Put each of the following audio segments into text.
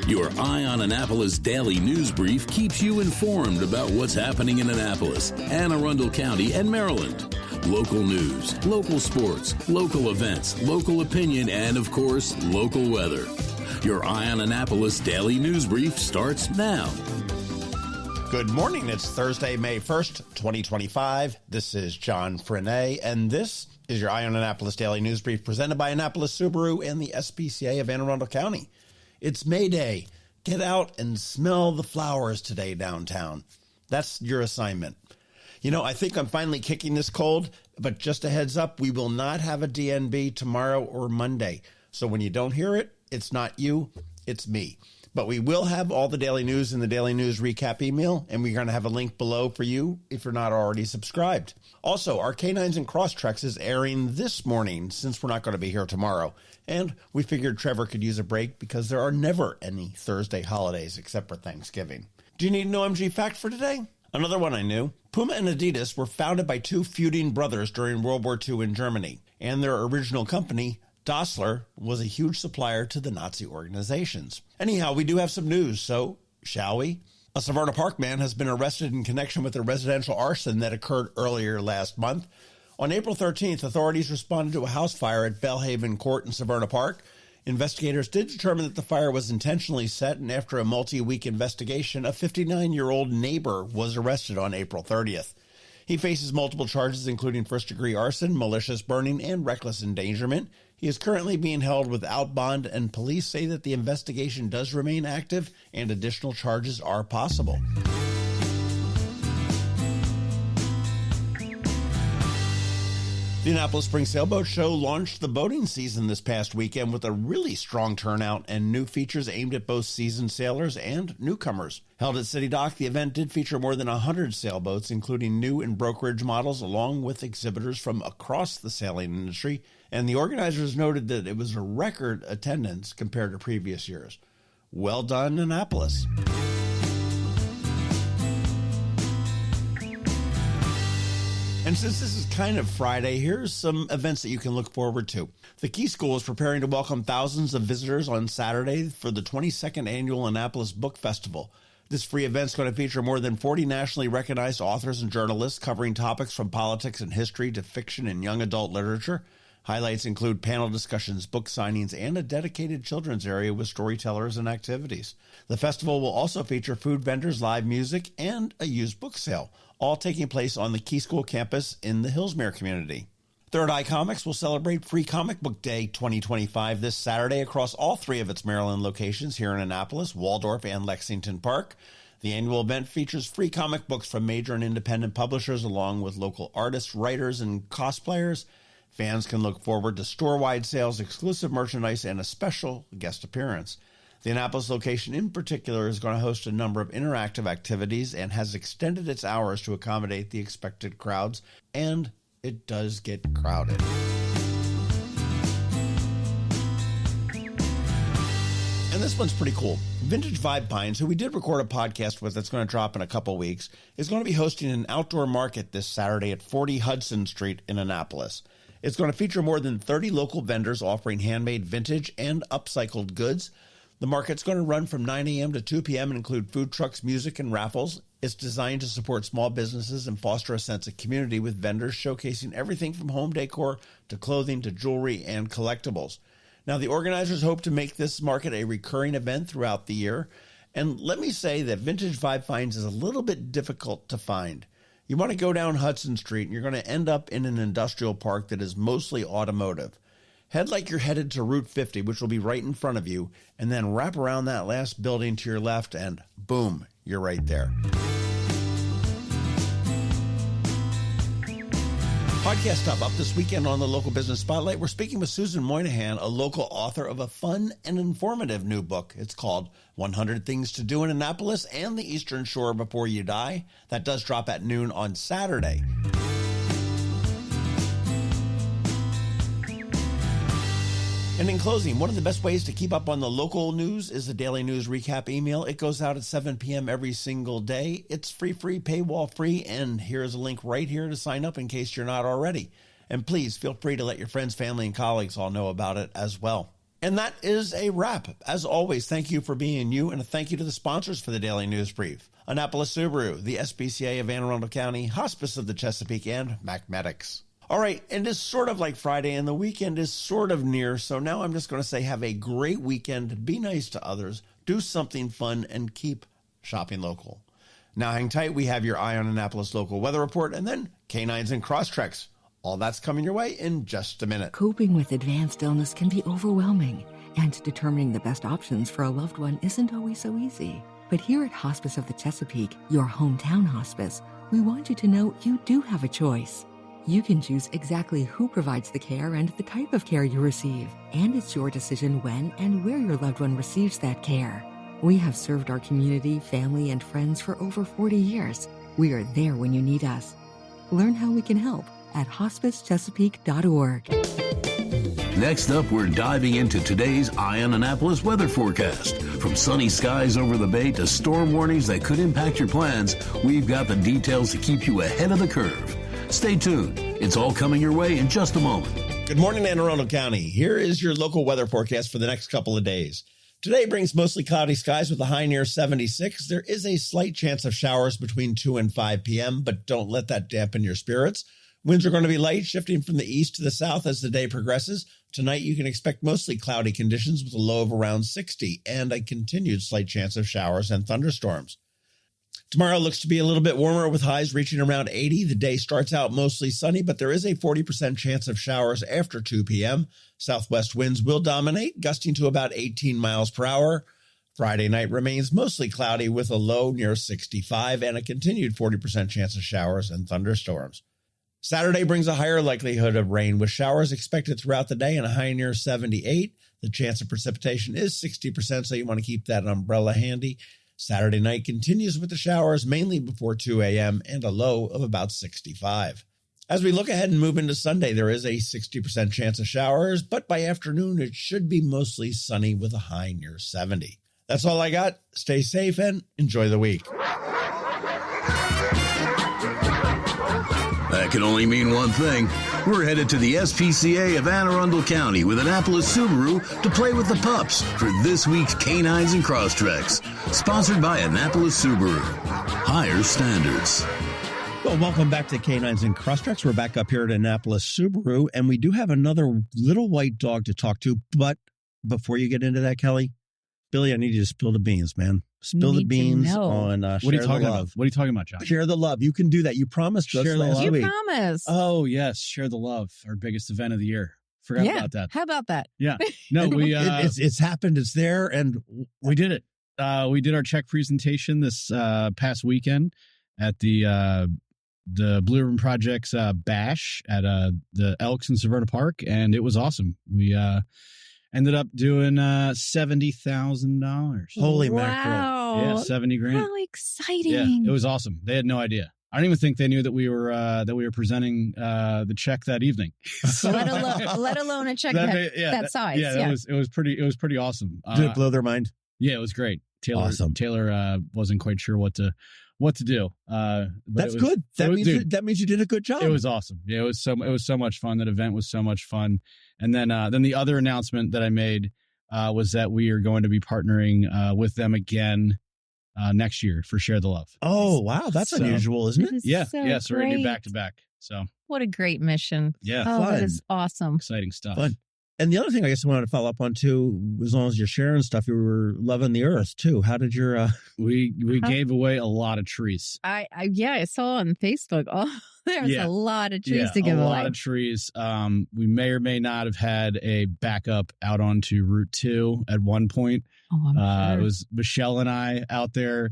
Your Eye on Annapolis daily news brief keeps you informed about what's happening in Annapolis and Arundel County and Maryland. Local news, local sports, local events, local opinion, and, of course, local weather. Your Eye on Annapolis daily news brief starts now. Good morning. It's Thursday, May 1st, 2025. This is John Frenaye, and this is your Eye on Annapolis daily news brief presented by Annapolis Subaru and the SPCA of Anne Arundel County. It's May Day. Get out and smell the flowers today downtown. That's your assignment. You know, I think I'm finally kicking this cold, but just a heads up, we will not have a DNB tomorrow or Monday. So when you don't hear it, it's not you, it's me. But we will have all the daily news in the daily news recap email, and we're going to have a link below for you if you're not already subscribed. Also, our Canines and Crosstreks is airing this morning since we're not going to be here tomorrow. And we figured Trevor could use a break because there are never any Thursday holidays except for Thanksgiving. Do you need an OMG fact for today? Another one I knew. Puma and Adidas were founded by two feuding brothers during World War II in Germany, and their original company, Dassler, was a huge supplier to the Nazi organizations. Anyhow, we do have some news, so shall we? A Severna Park man has been arrested in connection with a residential arson that occurred earlier last month. On April 13th, authorities responded to a house fire at Bellhaven Court in Severna Park. Investigators did determine that the fire was intentionally set, and after a multi-week investigation, a 59-year-old neighbor was arrested on April 30th. He faces multiple charges, including first-degree arson, malicious burning, and reckless endangerment. He is currently being held without bond, and police say that the investigation does remain active and additional charges are possible. The Annapolis Spring Sailboat Show launched the boating season this past weekend with a really strong turnout and new features aimed at both seasoned sailors and newcomers. Held at City Dock, the event did feature more than 100 sailboats, including new and brokerage models, along with exhibitors from across the sailing industry, and the organizers noted that it was a record attendance compared to previous years. Well done, Annapolis. And since this is kind of Friday, here's some events that you can look forward to. The Key School is preparing to welcome thousands of visitors on Saturday for the 22nd annual Annapolis Book Festival. This free event is going to feature more than 40 nationally recognized authors and journalists covering topics from politics and history to fiction and young adult literature. Highlights include panel discussions, book signings, and a dedicated children's area with storytellers and activities. The festival will also feature food vendors, live music, and a used book sale, all taking place on the Key School campus in the Hillsmere community. Third Eye Comics will celebrate Free Comic Book Day 2025 this Saturday across all three of its Maryland locations here in Annapolis, Waldorf, and Lexington Park. The annual event features free comic books from major and independent publishers along with local artists, writers, and cosplayers. Fans can look forward to store-wide sales, exclusive merchandise, and a special guest appearance. The Annapolis location in particular is going to host a number of interactive activities and has extended its hours to accommodate the expected crowds, and it does get crowded. And this one's pretty cool. Vintage Vibe Pines, who we did record a podcast with that's going to drop in a couple weeks, is going to be hosting an outdoor market this Saturday at 40 Hudson Street in Annapolis. It's going to feature more than 30 local vendors offering handmade vintage and upcycled goods. The market's going to run from 9 a.m. to 2 p.m. and include food trucks, music, and raffles. It's designed to support small businesses and foster a sense of community with vendors showcasing everything from home decor to clothing to jewelry and collectibles. Now, the organizers hope to make this market a recurring event throughout the year. And let me say that Vintage Vibe Finds is a little bit difficult to find. You want to go down Hudson Street, and you're going to end up in an industrial park that is mostly automotive. Head like you're headed to Route 50, which will be right in front of you, and then wrap around that last building to your left, and boom, you're right there. Podcast stuff up this weekend on the Local Business Spotlight. We're speaking with Susan Moynihan, a local author of a fun and informative new book. It's called 100 Things to Do in Annapolis and the Eastern Shore Before You Die. That does drop at noon on Saturday. And in closing, one of the best ways to keep up on the local news is the Daily News Recap email. It goes out at 7 p.m. every single day. It's free, paywall free, and here's a link right here to sign up in case you're not already. And please feel free to let your friends, family, and colleagues all know about it as well. And that is a wrap. As always, thank you for being you, and a thank you to the sponsors for the Daily News Brief. Annapolis Subaru, the SPCA of Anne Arundel County, Hospice of the Chesapeake, and Macmedics. All right, and it's sort of like Friday, and the weekend is sort of near, so now I'm just going to say have a great weekend, be nice to others, do something fun, and keep shopping local. Now hang tight, we have your Eye on Annapolis local weather report, and then Canines and Crosstreks. All that's coming your way in just a minute. Coping with advanced illness can be overwhelming, and determining the best options for a loved one isn't always so easy. But here at Hospice of the Chesapeake, your hometown hospice, we want you to know you do have a choice. You can choose exactly who provides the care and the type of care you receive, and it's your decision when and where your loved one receives that care. We have served our community, family, and friends for over 40 years. We are there when you need us. Learn how we can help at hospicechesapeake.org. Next up, we're diving into today's Eye on Annapolis weather forecast. From sunny skies over the bay to storm warnings that could impact your plans, we've got the details to keep you ahead of the curve. Stay tuned. It's all coming your way in just a moment. Good morning, Anne Arundel County. Here is your local weather forecast for the next couple of days. Today brings mostly cloudy skies with a high near 76. There is a slight chance of showers between 2 and 5 p.m., but don't let that dampen your spirits. Winds are going to be light, shifting from the east to the south as the day progresses. Tonight, you can expect mostly cloudy conditions with a low of around 60 and a continued slight chance of showers and thunderstorms. Tomorrow looks to be a little bit warmer with highs reaching around 80. The day starts out mostly sunny, but there is a 40% chance of showers after 2 p.m. Southwest winds will dominate, gusting to about 18 miles per hour. Friday night remains mostly cloudy with a low near 65 and a continued 40% chance of showers and thunderstorms. Saturday brings a higher likelihood of rain with showers expected throughout the day and a high near 78. The chance of precipitation is 60%, so you want to keep that umbrella handy. Saturday night continues with the showers mainly before 2 a.m. and a low of about 65. As we look ahead and move into Sunday, there is a 60% chance of showers, but by afternoon it should be mostly sunny with a high near 70. That's all I got. Stay safe and enjoy the week. That can only mean one thing. We're headed to the SPCA of Anne Arundel County with Annapolis Subaru to play with the pups for this week's Canines and Crosstreks. Sponsored by Annapolis Subaru. Higher standards. Well, welcome back to Canines and Crosstreks. We're back up here at Annapolis Subaru, and we do have another little white dog to talk to. But before you get into that, Kelly, Billy, I need you to spill the beans, man. Spill the beans on What are you talking about? What are you talking about, John? Share the love. You can do that. You promised us last week. You promised. Oh, yes. Share the love. Our biggest event of the year. Forgot about that. How about that? Yeah. No, we it's happened. It's there, and we did it. We did our check presentation this past weekend at the Blue Ribbon Project's bash at the Elks in Severna Park, and it was awesome. We ended up doing $70,000. Holy wow. mackerel! Yeah, 70 grand. How exciting! Yeah, it was awesome. They had no idea. I don't even think they knew that we were presenting the check that evening. let alone a check that size. Yeah, it was pretty awesome. Did it blow their mind? Yeah, it was great. Awesome. Taylor wasn't quite sure what to do. That's good. That means you did a good job. It was awesome. Yeah, it was so much fun. That event was so much fun. And then the other announcement that I made was that we are going to be partnering with them again next year for Share the Love. Oh, wow. That's unusual, isn't it? Yeah. So So we're going to do back to back. So what a great mission. Yeah. Oh, fun. that is awesome. Exciting stuff. Fun. And the other thing I guess I wanted to follow up on too, as long as you're sharing stuff, you were loving the earth too. How did your we gave away a lot of trees. I saw on Facebook. Oh, there was a lot of trees to give away. A lot of trees. We may or may not have had a backup out onto Route 2 at one point. Oh, I'm sure. It was Michelle and I out there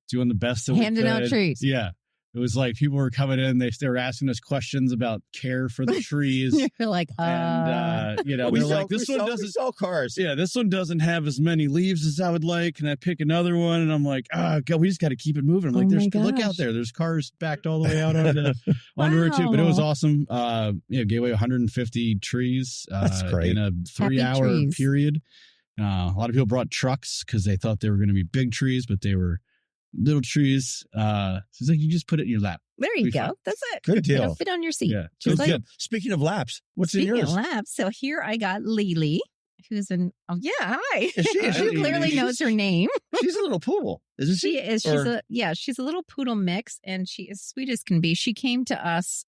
doing the best that we could. Handing out trees. Yeah. It was like people were coming in, they were asking us questions about care for the trees. You're like, and we they're like, this one doesn't sell cars. Yeah, this one doesn't have as many leaves as I would like. Can I pick another one? And I'm like, God, we just got to keep it moving. I'm like, look out there. There's cars backed all the way out onto Route 2. But it was awesome. Gave away 150 trees. That's great. In a 3-hour period. A lot of people brought trucks because they thought they were going to be big trees, but they were little trees. So it's like you just put it in your lap. There you go. That's it. Good deal. It'll fit on your seat. Yeah. So good. Speaking of laps, what's in yours? Speaking of laps, so here I got Lily. hi. Is she clearly knows her name. She's a little poodle, isn't she? She is. She's a little poodle mix, and she is sweet as can be. She came to us,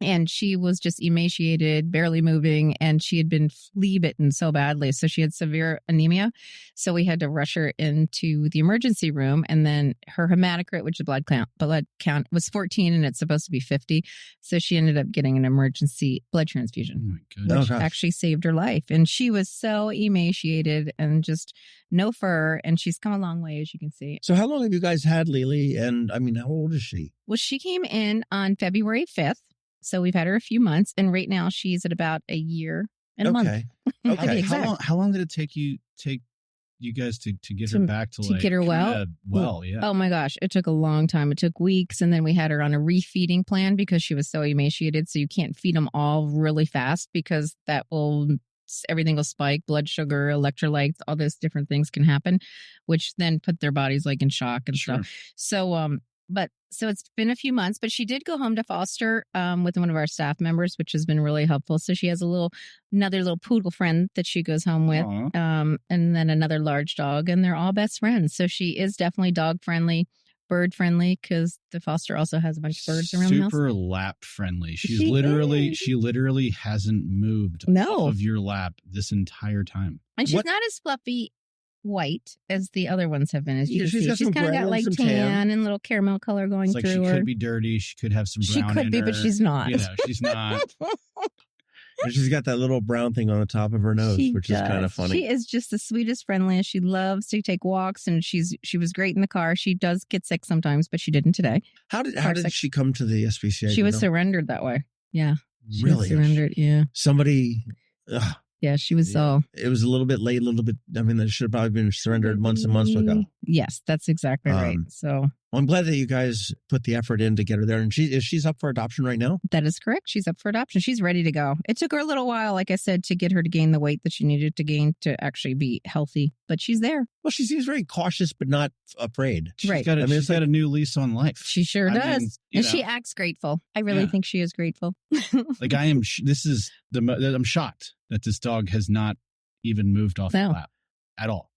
and she was just emaciated, barely moving, and she had been flea bitten so badly. So she had severe anemia. So we had to rush her into the emergency room, and then her hematocrit, which is blood count was 14, and it's supposed to be 50. So she ended up getting an emergency blood transfusion, Oh my goodness. which actually saved her life. And she was so emaciated and just no fur, and she's come a long way, as you can see. So how long have you guys had Lily? And I mean, how old is she? Well, she came in on February 5th. So we've had her a few months, and right now she's at about a year and a month. Okay. To be Okay. exact. How long did it take you guys to get her back to get her well? kinda well, yeah. Oh my gosh, it took a long time. It took weeks, and then we had her on a refeeding plan because she was so emaciated. So you can't feed them all really fast because everything will spike, blood sugar, electrolytes, all those different things can happen, which then put their bodies like in shock and Sure. stuff. So it's been a few months, but she did go home to foster with one of our staff members, which has been really helpful. So she has another little poodle friend that she goes home with, Aw. and then another large dog, and they're all best friends. So she is definitely dog friendly, bird friendly, because the foster also has a bunch of birds around the house. Super lap friendly. She She literally hasn't moved No. off of your lap this entire time. And she's What- not as fluffy white as the other ones have been, as you Yeah, can she's see. got She's some kind of brown got like and some tan tan. and little caramel color going It's like she through her. could be dirty. She could have some She brown could in be, her. but she's not. You know, she's not. And she's got that little brown thing on the top of her nose, She which is kind of does. funny. She is just the sweetest, friendliest. She loves to take walks, and she was great in the car. She does get sick sometimes, but she didn't today. How did Sick. she come to the SPCA? She was surrendered that way. Yeah. She was Really? surrendered. Yeah. Somebody. Yeah. She was so. It was a little bit late, a little bit. I mean, it should have probably been surrendered months and months ago. Yes, that's exactly right. So Well, I'm glad that you guys put the effort in to get her there. And she's up for adoption right now? that is correct. She's up for adoption. She's ready to go. It took her a little while, like I said, to get her to gain the weight that she needed to gain to actually be healthy, but she's there. Well, she seems very cautious, but not afraid. She's Right. got a, I mean, she's it's like- got a new lease on life. She sure I does. mean, you And she know. acts grateful. I really Yeah. think she is grateful. Like I am. I'm shocked that this dog has not even moved off No. the lap at all.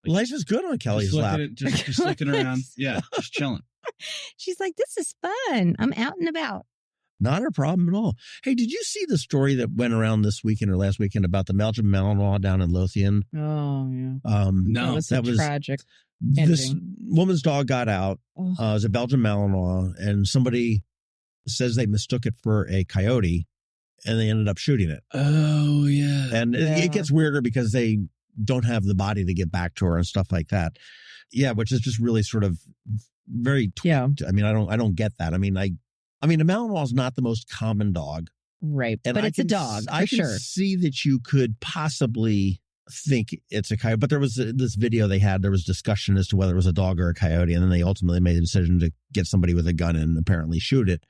Life is good on Kelly's just lap. just looking around. Yeah, just chilling. She's like, this is fun. I'm out and about. Not a problem at all. Hey, did you see the story that went around this weekend or last weekend about the Belgian Malinois down in Lothian? Oh, yeah. No, That was tragic. This ending. woman's dog got out. Oh. It was a Belgian Malinois, and somebody says they mistook it for a coyote, and they ended up shooting it. Oh yeah. And Yeah. it gets weirder because they don't have the body to get back to her and stuff like that. Yeah, which is just really sort of very. Yeah. I mean, I don't get that. I mean, a Malinois is not the most common dog, Right. and But I it's a can dog, I for can sure. see that you could possibly think it's a coyote, but there was this video they had. There was discussion as to whether it was a dog or a coyote, and then they ultimately made the decision to get somebody with a gun and apparently shoot it.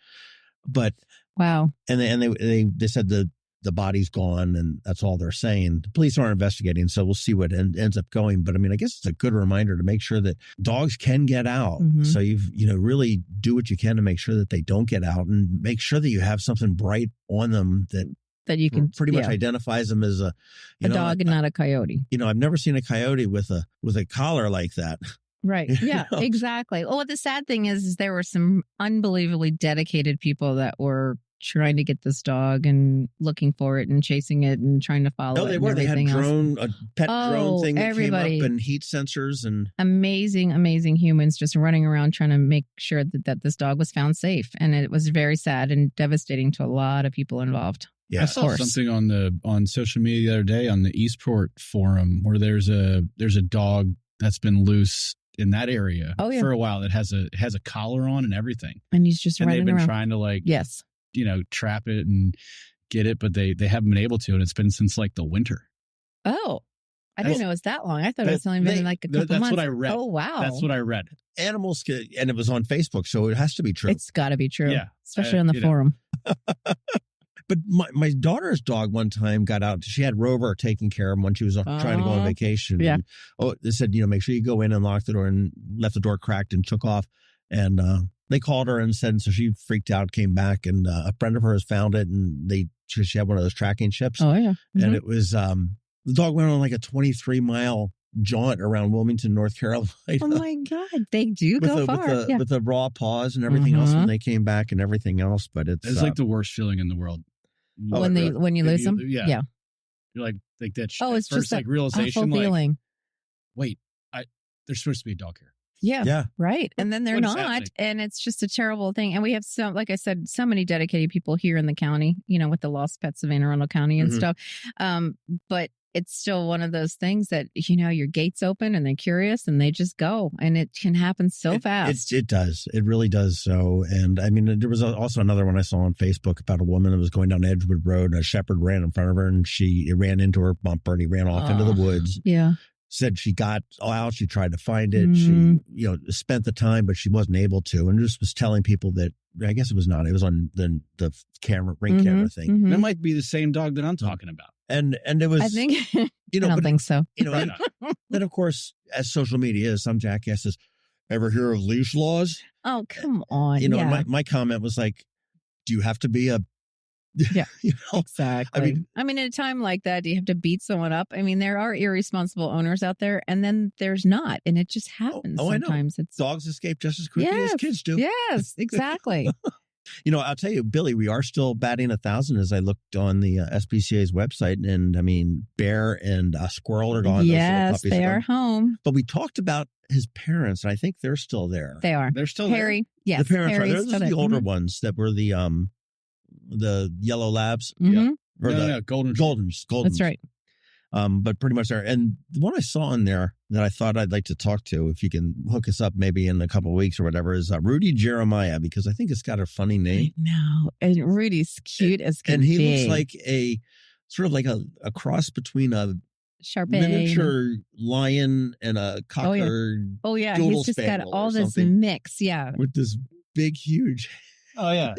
But Wow. and they said the body's gone, and that's all they're saying. The police aren't investigating, so we'll see what ends up going. But I mean, I guess it's a good reminder to make sure that dogs can get out. Mhm. So really do what you can to make sure that they don't get out, and make sure that you have something bright on them that You can pretty much identifies them as a dog and not a coyote. I've never seen a coyote with a collar like that. Right. Yeah, know? exactly. Well, the sad thing is there were some unbelievably dedicated people that were trying to get this dog and looking for it and chasing it and trying to follow No, it. they and were. They had everything else. a pet drone thing that everybody. came up, and heat sensors, and Amazing humans just running around trying to make sure that this dog was found safe. And it was very sad and devastating to a lot of people involved. yeah. I saw course. something on social media the other day on the Eastport forum where there's a dog that's been loose in that area for a while that has a collar on and everything. And he's just And they've running been around. trying to Yes. trap it and get it, but they haven't been able to, and it's been since like the winter. Oh, I didn't know it was that long. I thought it was only been like a couple That's months. what I read. Oh, wow. That's what I read. Animals, and it was on Facebook, so it has to be true. It's got to be true. Yeah. Especially on the forum. But my daughter's dog one time got out. She had Rover taking care of him when she was trying to go on vacation. Yeah. And, they said, make sure you go in and lock the door, and left the door cracked and took off. And they called her and said, so she freaked out, came back, and a friend of hers found it, and she had one of those tracking chips. Oh, yeah. And it was The dog went on like a 23-mile jaunt around Wilmington, North Carolina. Oh my God. They do go far. With the raw paws and everything else when they came back and everything else. But it's like the worst feeling in the world. When you lose them? Yeah. You're like that. It's just like realization. Awful feeling. Wait, there's supposed to be a dog here. Yeah. Right. And then they're not. Happening? And it's just a terrible thing. And we have like I said, so many dedicated people here in the county, with the lost pets of Anne Arundel County and stuff. But it's still one of those things that, your gates open and they're curious and they just go. And it can happen so fast. It does. It really does so. And I mean, there was also another one I saw on Facebook about a woman that was going down Edgewood Road and a shepherd ran in front of her and it ran into her bumper and he ran off into the woods. Yeah. Said she got out, she tried to find it. She, spent the time, but she wasn't able to. And just was telling people that, I guess it was on the ring camera thing. That might be the same dog that I'm talking about. And it was, I think, I don't think so. Then of course, as social media is, some jackasses, ever hear of leash laws? Oh, come on. My comment was like, do you have to be a, exactly. I mean, at a time like that, do you have to beat someone up? I mean, there are irresponsible owners out there, and then there's not, and it just happens. Sometimes I know. Dogs escape just as quickly as kids do. Yes, exactly. I'll tell you, Billy, we are still batting 1,000 as I looked on the SPCA's website, and I mean, Bear and Squirrel are gone. Yes, they are home. But we talked about his parents, and I think they're still there. They are. They're still Harry. there. Yes, the parents Harry's are. Those are the older ones that were the yellow labs. Mm-hmm. Or Goldens. That's right. But pretty much there. And the one I saw in there that I thought I'd like to talk to, if you can hook us up maybe in a couple of weeks or whatever, is Rudy Jeremiah, because I think it's got a funny name. No, and Rudy's cute as can be. And he looks like a sort of like a cross between a Sharpei, miniature lion and a cocker. Oh yeah, he's just got all this mix. Yeah, with this big, huge. Oh yeah,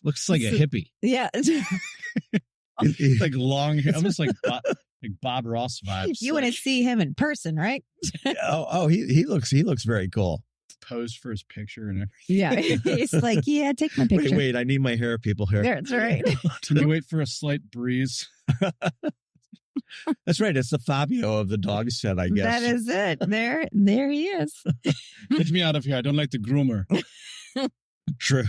looks like a hippie. Yeah. Like long hair, almost like Bob Ross vibes. You want to see him in person, right? He looks very cool. Posed for his picture and everything. Yeah, he's like, yeah, take my picture. Wait, I need my hair, people here. That's right. To wait for a slight breeze. That's right. It's the Fabio of the dog set, I guess. That is it. There he is. Get me out of here. I don't like the groomer. True.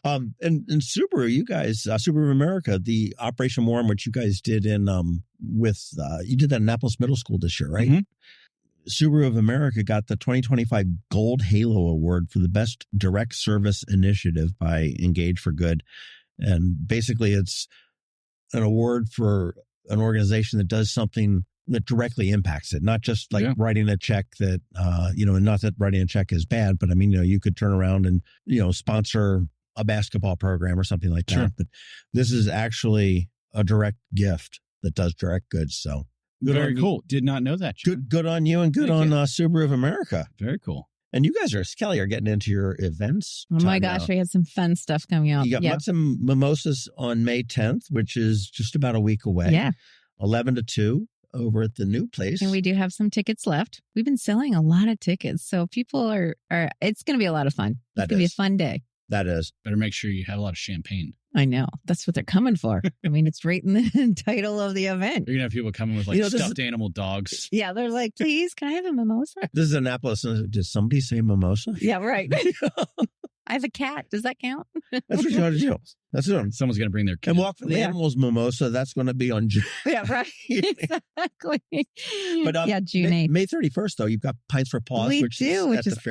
And Subaru, you guys, Subaru America, the Operation Warm, which you guys did you did that in Annapolis Middle School this year, right? Mm-hmm. Subaru of America got the 2025 Gold Halo Award for the Best Direct Service Initiative by Engage for Good. And basically it's an award for an organization that does something that directly impacts it, not just like writing a check that, and not that writing a check is bad, but I mean, you could turn around and, sponsor a basketball program or something like that. Sure. But this is actually a direct gift that does direct goods. So very cool. Did not know that. Good on you and good on Subaru of America. Very cool. And you guys are getting into your events. Oh my gosh, we had some fun stuff coming up. You got Mutts and Mimosas on May 10th, which is just about a week away. Yeah. 11 to 2 over at the new place. And we do have some tickets left. We've been selling a lot of tickets. So people are it's going to be a lot of fun. It's going to be a fun day. That is. Better make sure you have a lot of champagne. I know. That's what they're coming for. I mean, it's right in the title of the event. You're going to have people coming with stuffed animal dogs. Yeah, they're like, please, can I have a mimosa? This is Annapolis. Did somebody say mimosa? Yeah, right. I have a cat. Does that count? That's what you ought to do. That's it. Someone's going to bring their kid. And Walk for the Animals mimosa. That's going to be on June. Yeah, right. Exactly. But June 8th. May 31st, though, you've got Pints for Paws, which is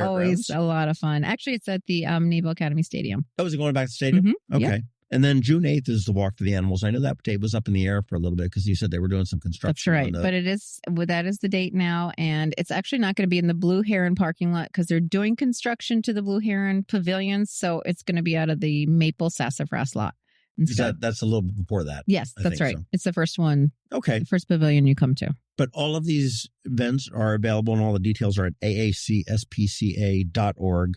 always a lot of fun. Actually, it's at the Naval Academy Stadium. Oh, is it going back to the stadium? Mm-hmm. Okay. Yep. And then June 8th is the Walk for the Animals. I know that date was up in the air for a little bit because you said they were doing some construction. That's right. But that is the date now. And it's actually not going to be in the Blue Heron parking lot because they're doing construction to the Blue Heron pavilions. So it's going to be out of the Maple Sassafras lot. That's a little bit before that. Yes, that's right. So. It's the first one. Okay. The first pavilion you come to. But all of these events are available and all the details are at aacspca.org.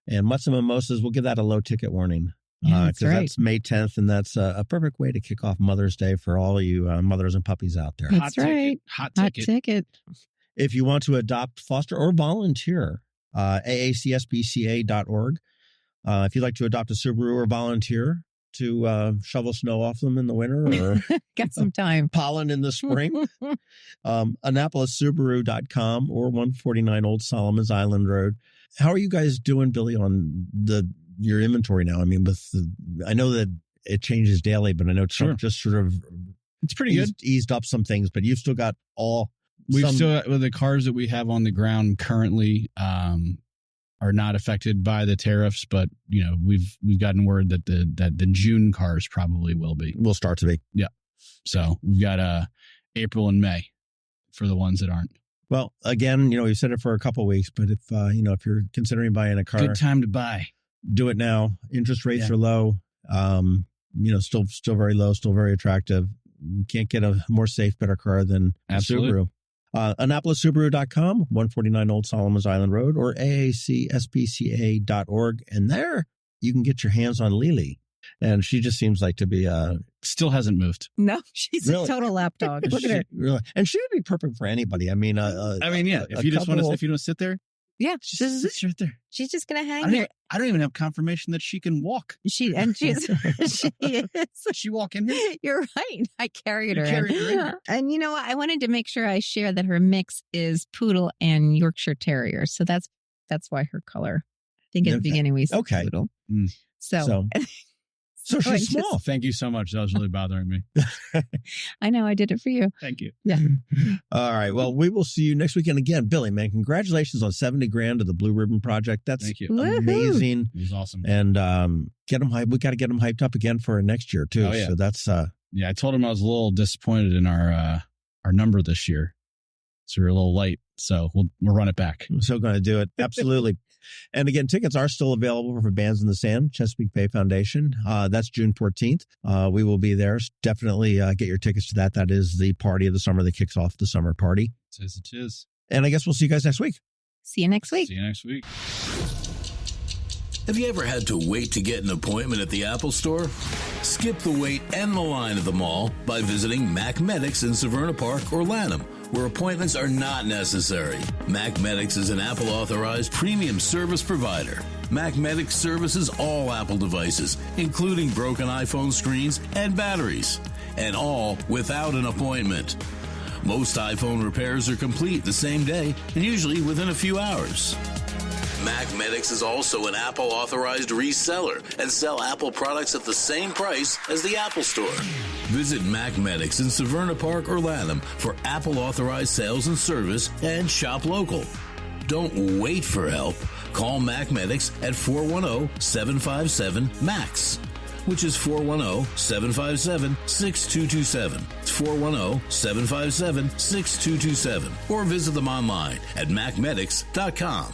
And Mutts and Mimosas, we'll give that a low ticket warning. That's right. That's May 10th, and that's a perfect way to kick off Mother's Day for all you mothers and puppies out there. That's right. Hot ticket. If you want to adopt, foster, or volunteer, aacspca.org. If you'd like to adopt a Subaru or volunteer, to shovel snow off them in the winter or Got some time. pollen in the spring. AnnapolisSubaru.com or 149 Old Solomon's Island Road. How are you guys doing, Billy, on your inventory now? I mean, I know that it changes daily, but I know Trump just sort of it's pretty good. Eased up some things, but you've still got We've still with the cars that we have on the ground currently are not affected by the tariffs, but we've gotten word that the June cars probably will start to be. Yeah. So we've got April and May for the ones that aren't. Well, again, we've said it for a couple of weeks, but if you're considering buying a car, good time to buy. Do it now. Interest rates are low. Still very low, still very attractive. You can't get a more safe, better car than Subaru. AnnapolisSubaru.com, 149 Old Solomon's Island Road, or AACSPCA.org. And there you can get your hands on Lily. And she just seems like to be still hasn't moved. No, she's a total lapdog. Look at her. Really, and she would be perfect for anybody. I mean, if you just want to, if you don't sit there. Yeah, she's right there. She's just gonna hang there. I don't even have confirmation that she can walk. She is. She walk in here. You're right. I carried her in. And I wanted to make sure I share that her mix is poodle and Yorkshire Terrier. So that's why her color. I think at the beginning we said poodle. So she's small. Thank you so much. That was really bothering me. I know. I did it for you. Thank you. Yeah. All right. Well, we will see you next weekend again. Billy, man, congratulations on $70,000 to the Blue Ribbon Project. That's Thank you. Amazing. It was awesome. And get them hyped. We got to get them hyped up again for next year too. Oh, yeah. So that's I told him I was a little disappointed in our number this year. So we're a little light. So we'll run it back. I'm so going to do it. Absolutely. And again, tickets are still available for Bands in the Sand, Chesapeake Bay Foundation. That's June 14th. We will be there. Definitely get your tickets to that. That is the party of the summer that kicks off the summer party. It is. And I guess we'll see you guys next week. See you next week. Have you ever had to wait to get an appointment at the Apple Store? Skip the wait and the line at the mall by visiting Mac Medics in Severna Park or Lanham, where appointments are not necessary. Mac Medics is an Apple-authorized premium service provider. Mac Medics services all Apple devices, including broken iPhone screens and batteries, and all without an appointment. Most iPhone repairs are complete the same day and usually within a few hours. Mac Medics is also an Apple-authorized reseller and sell Apple products at the same price as the Apple Store. Visit Mac Medics in Severna Park or Lanham for Apple-authorized sales and service and shop local. Don't wait for help. Call Mac Medics at 410-757-MAX, which is 410-757-6227. It's 410-757-6227. Or visit them online at macmedics.com.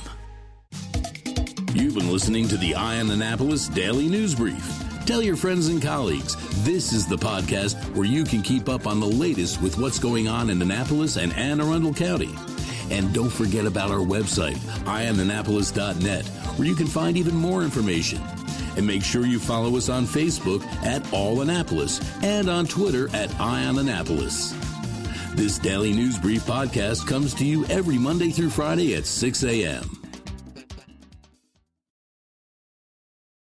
You've been listening to the Eye on Annapolis Daily News Brief. Tell your friends and colleagues, this is the podcast where you can keep up on the latest with what's going on in Annapolis and Anne Arundel County. And don't forget about our website, eyeonannapolis.net, where you can find even more information. And make sure you follow us on Facebook at All Annapolis and on Twitter at Eye on Annapolis. This Daily News Brief podcast comes to you every Monday through Friday at 6 a.m.